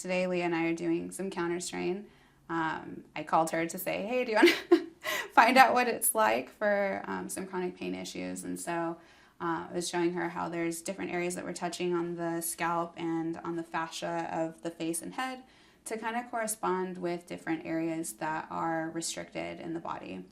today Leah and I are doing some counterstrain. I called her to say, hey, do you want to find out what it's like for some chronic pain issues? And so I was showing her how there's different areas that we're touching on the scalp and on the fascia of the face and head to kind of correspond with different areas that are restricted in the body.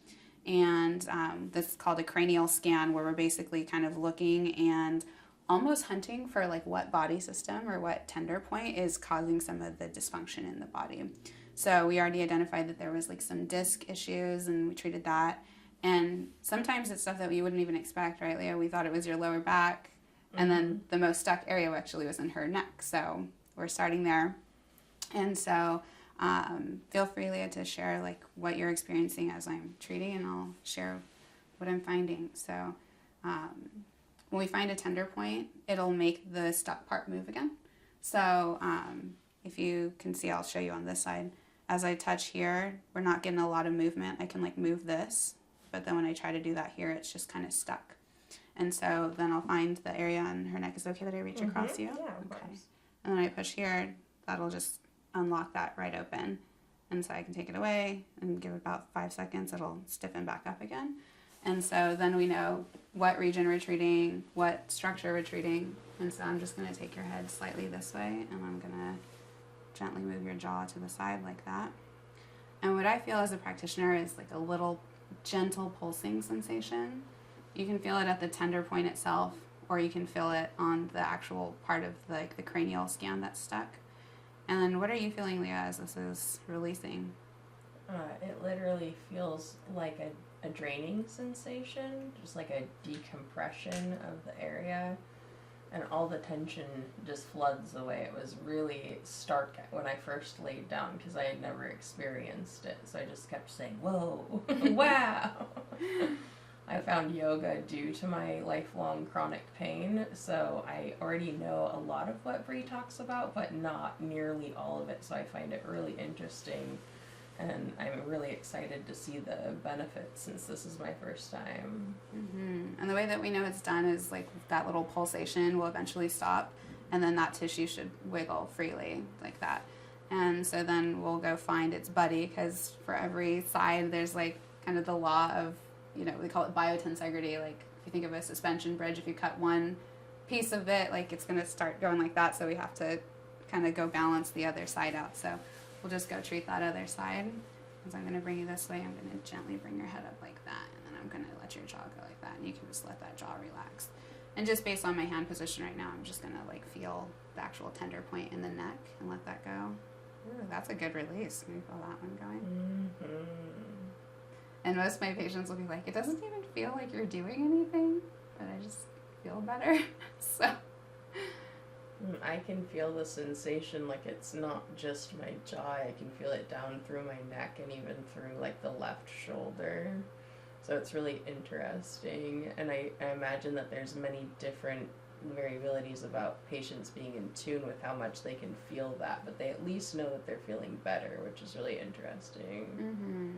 And this is called a cranial scan, where we're basically kind of looking and almost hunting for like what body system or what tender point is causing some of the dysfunction in the body. So we already identified that there was like some disc issues, and we treated that. And sometimes it's stuff that we wouldn't even expect, right, Leah? We thought it was your lower back, and then the most stuck area actually was in her neck. So we're starting there. And so feel free, Leah, to share like what you're experiencing as I'm treating, and I'll share what I'm finding. So when we find a tender point, it'll make the stuck part move again. So if you can see, I'll show you on this side. As I touch here, we're not getting a lot of movement. I can like move this, but then when I try to do that here, it's just kind of stuck. And so then I'll find the area on her neck. Is it okay that I reach across you? Yeah, of okay. course. And then I push here, that'll just unlock that right open. And so I can take it away and give it about 5 seconds. It'll stiffen back up again. And so then we know what region we're treating, what structure we're treating. And so I'm just going to take your head slightly this way, and I'm going to gently move your jaw to the side like that. And what I feel as a practitioner is like a little gentle pulsing sensation. You can feel it at the tender point itself, or you can feel it on the actual part of the cranial scan that's stuck. And then what are you feeling, Leah, as this is releasing? It literally feels like a draining sensation, just like a decompression of the area, and all the tension just floods away. It was really stark when I first laid down because I had never experienced it, so I just kept saying, whoa, wow. I found yoga due to my lifelong chronic pain, so I already know a lot of what Bree talks about, but not nearly all of it, so I find it really interesting. And I'm really excited to see the benefits since this is my first time. Mm-hmm. And the way that we know it's done is like that little pulsation will eventually stop, and then that tissue should wiggle freely like that. And so then we'll go find its buddy, because for every side there's like kind of the law of, you know, we call it biotensegrity. Like if you think of a suspension bridge, if you cut one piece of it, like it's going to start going like that. So we have to kind of go balance the other side out. So we'll just go treat that other side. As I'm going to bring you this way, I'm going to gently bring your head up like that, and then I'm going to let your jaw go like that, and you can just let that jaw relax. And just based on my hand position right now, I'm just going to like feel the actual tender point in the neck and let that go. Ooh, that's a good release. Can you feel that one going? Mm-hmm. And most of my patients will be like, it doesn't even feel like you're doing anything, but I just feel better. So I can feel the sensation, like it's not just my jaw, I can feel it down through my neck and even through like the left shoulder. So it's really interesting, and I imagine that there's many different variabilities about patients being in tune with how much they can feel that, but they at least know that they're feeling better, which is really interesting. mm-hmm.